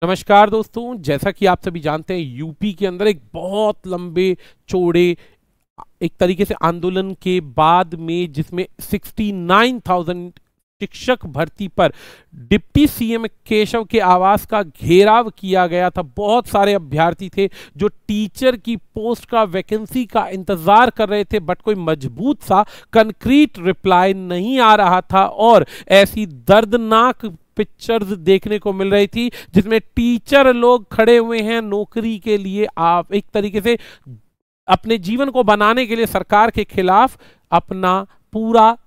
नमस्कार दोस्तों, जैसा कि आप सभी जानते हैं यूपी के अंदर एक बहुत लंबे चौड़े एक तरीके से आंदोलन के बाद में जिसमें 69,000 शिक्षक भर्ती पर डिप्टी सीएम केशव के आवास का घेराव किया गया था। बहुत सारे अभ्यर्थी थे जो टीचर की पोस्ट का वैकेंसी का इंतजार कर रहे थे, बट कोई मजबूत सा कंक्रीट रिप्लाई नहीं आ रहा था और ऐसी दर्दनाक पिक्चर्स देखने को मिल रही थी जिसमें टीचर लोग खड़े हुए हैं नौकरी के लिए। आप एक तरीके से अपने जीवन को बनाने के लिए सरकार के खिलाफ अपना पूरा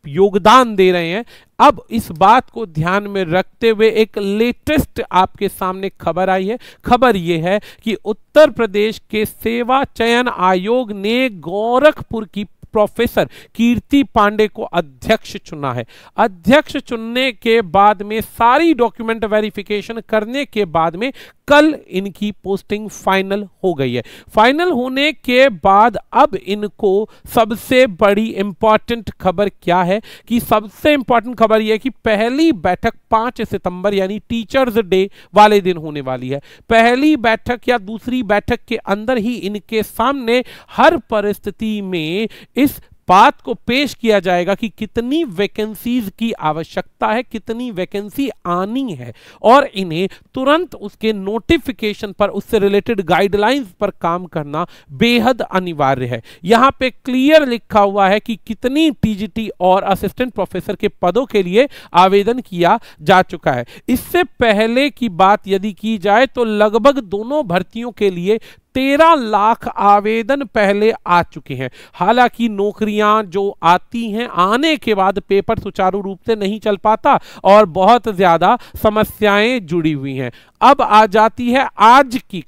योगदान दे रहे हैं। अब इस बात को ध्यान में रखते हुए एक लेटेस्ट आपके सामने खबर आई है। खबर यह है कि उत्तर प्रदेश के सेवा चयन आयोग ने गोरखपुर की प्रोफेसर कीर्ति पांडे को अध्यक्ष चुना है। अध्यक्ष चुनने के बाद में सारी डॉक्यूमेंट वेरिफिकेशन करने के बाद में कल इनकी पोस्टिंग फाइनल हो गई है। फाइनल होने के बाद अब इनको सबसे बड़ी इंपॉर्टेंट खबर क्या है कि सबसे इंपॉर्टेंट खबर यह है कि पहली बैठक 5 सितंबर यानी टीचर्स डे वाले दिन होने वाली है। पहली बैठक या दूसरी बैठक के अंदर ही इनके सामने हर परिस्थिति में इस बात को पेश किया जाएगा कि कितनी वैकेंसीज की आवश्यकता है, कितनी वैकेंसी आनी है और इन्हें तुरंत उसके नोटिफिकेशन पर, उससे रिलेटेड गाइडलाइंस पर काम करना बेहद अनिवार्य है। यहां पे क्लियर लिखा हुआ है कि कितनी टीजीटी और असिस्टेंट प्रोफेसर के पदों के लिए आवेदन किया जा चुका है। इससे पहले की बात यदि की जाए तो लगभग दोनों भर्तियों के लिए 13 लाख आवेदन पहले आ चुके हैं। हालांकि नौकरियां जो आती हैं आने के बाद पेपर सुचारू रूप से नहीं चल पाता और बहुत ज्यादा समस्याएं जुड़ी हुई हैं। अब आ जाती है आज की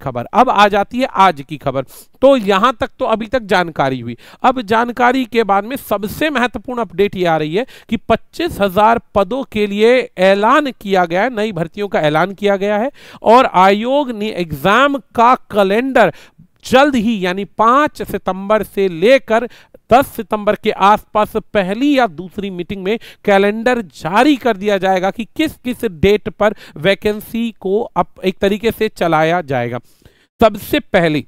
खबर। तो यहां तक तो अभी तक जानकारी हुई। अब जानकारी के बाद में सबसे महत्वपूर्ण अपडेट ये आ रही है कि 25,000 पदों के लिए ऐलान किया गया है, नई भर्तियों का ऐलान किया गया है और आयोग ने एग्जाम का कैलेंडर जल्द ही यानी 5 सितंबर से लेकर 10 सितंबर के आसपास पहली या दूसरी मीटिंग में कैलेंडर जारी कर दिया जाएगा कि किस किस डेट पर वैकेंसी को अब एक तरीके से चलाया जाएगा। सबसे पहले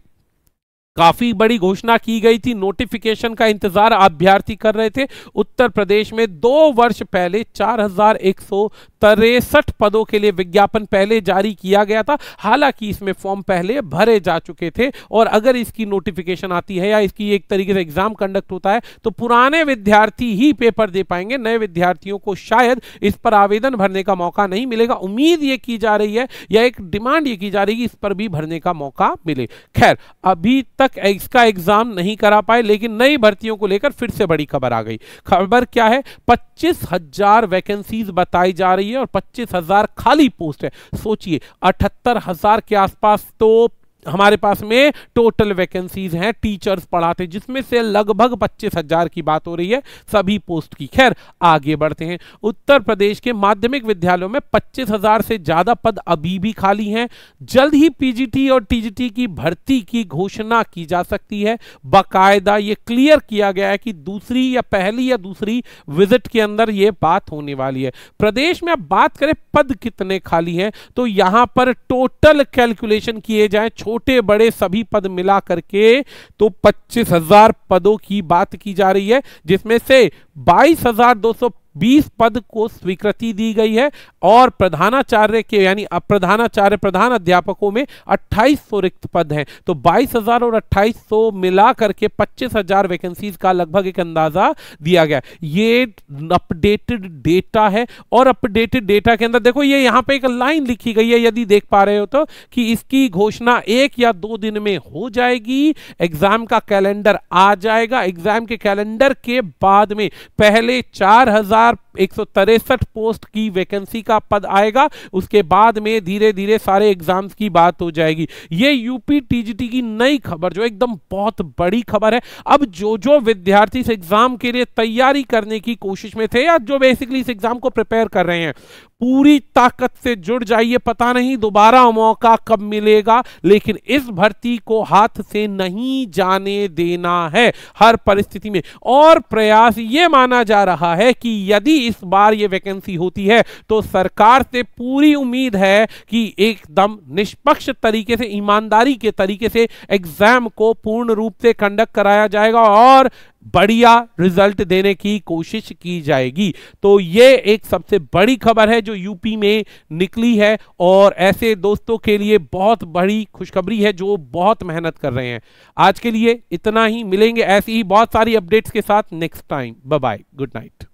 काफी बड़ी घोषणा की गई थी, नोटिफिकेशन का इंतजार अभ्यर्थी कर रहे थे। उत्तर प्रदेश में 2 वर्ष पहले 4,163 पदों के लिए विज्ञापन पहले जारी किया गया था। हालांकि इसमें फॉर्म पहले भरे जा चुके थे और अगर इसकी नोटिफिकेशन आती है या इसकी एक तरीके से एग्जाम कंडक्ट होता है तो पुराने विद्यार्थी ही पेपर दे पाएंगे, नए विद्यार्थियों को शायद इस पर आवेदन भरने का मौका नहीं मिलेगा। उम्मीद ये की जा रही है या एक डिमांड ये की जा रही है कि इस पर भी भरने का मौका मिले। खैर, अभी तक इसका एग्जाम नहीं करा पाए, लेकिन नई भर्तियों को लेकर फिर से बड़ी खबर आ गई। खबर क्या है? 25,000 वैकेंसीज बताई जा रही है और 25,000 खाली पोस्ट है। सोचिए 78,000 के आसपास तो हमारे पास में टोटल वैकेंसीज हैं टीचर्स पढ़ाते, जिसमें से लगभग 25,000 की बात हो रही है सभी पोस्ट की। खैर, आगे बढ़ते हैं। उत्तर प्रदेश के माध्यमिक विद्यालयों में 25,000 से ज्यादा पद अभी भी खाली हैं। जल्द ही पीजीटी और टीजीटी की भर्ती की घोषणा की जा सकती है। बाकायदा ये क्लियर किया गया है कि पहली या दूसरी विजिट के अंदर ये बात होने वाली है। प्रदेश में अब बात करें पद कितने खाली हैं तो यहां पर टोटल कैलकुलेशन किए जाए छोटे बड़े सभी पद मिला करके तो 25,000 पदों की बात की जा रही है, जिसमें से 22,220 पद को स्वीकृति दी गई है और प्रधानाचार्य के यानी प्रधान अध्यापकों में 2,800 रिक्त पद हैं। तो 22,000 और 2,800 मिला करके 25,000 वैकेंसीज का लगभग एक अंदाजा दिया गया। ये अपडेटेड डेटा है और अपडेटेड डेटा के अंदर देखो ये यहां पे एक लाइन लिखी गई है, यदि देख पा रहे हो तो, कि इसकी घोषणा 1 या 2 दिन में हो जाएगी। एग्जाम का कैलेंडर आ जाएगा। एग्जाम के कैलेंडर के बाद में पहले 4,163 पोस्ट की वैकेंसी का पद आएगा। उसके बाद में धीरे धीरे सारे एग्जाम्स की बात हो जाएगी। ये यूपी टीजीटी की नई खबर जो एकदम बहुत बड़ी खबर है। अब जो विद्यार्थी इस एग्जाम के लिए तैयारी करने की कोशिश में थे या जो बेसिकली इस एग्जाम को प्रिपेयर कर रहे हैं, पूरी ताकत से जुड़ जाइए। पता नहीं दोबारा मौका कब मिलेगा, लेकिन इस भर्ती को हाथ से नहीं जाने देना है हर परिस्थिति में। और प्रयास यह माना जा रहा है कि यदि इस बार ये वैकेंसी होती है तो सरकार से पूरी उम्मीद है कि एकदम निष्पक्ष तरीके से, ईमानदारी के तरीके से एग्जाम को पूर्ण रूप से कंडक्ट कराया जाएगा और बढ़िया रिजल्ट देने की कोशिश की जाएगी। तो ये एक सबसे बड़ी खबर है जो यूपी में निकली है और ऐसे दोस्तों के लिए बहुत बड़ी खुशखबरी है जो बहुत मेहनत कर रहे हैं। आज के लिए इतना ही, मिलेंगे ऐसी ही बहुत सारी अपडेट्स के साथ next time. Bye bye, good night.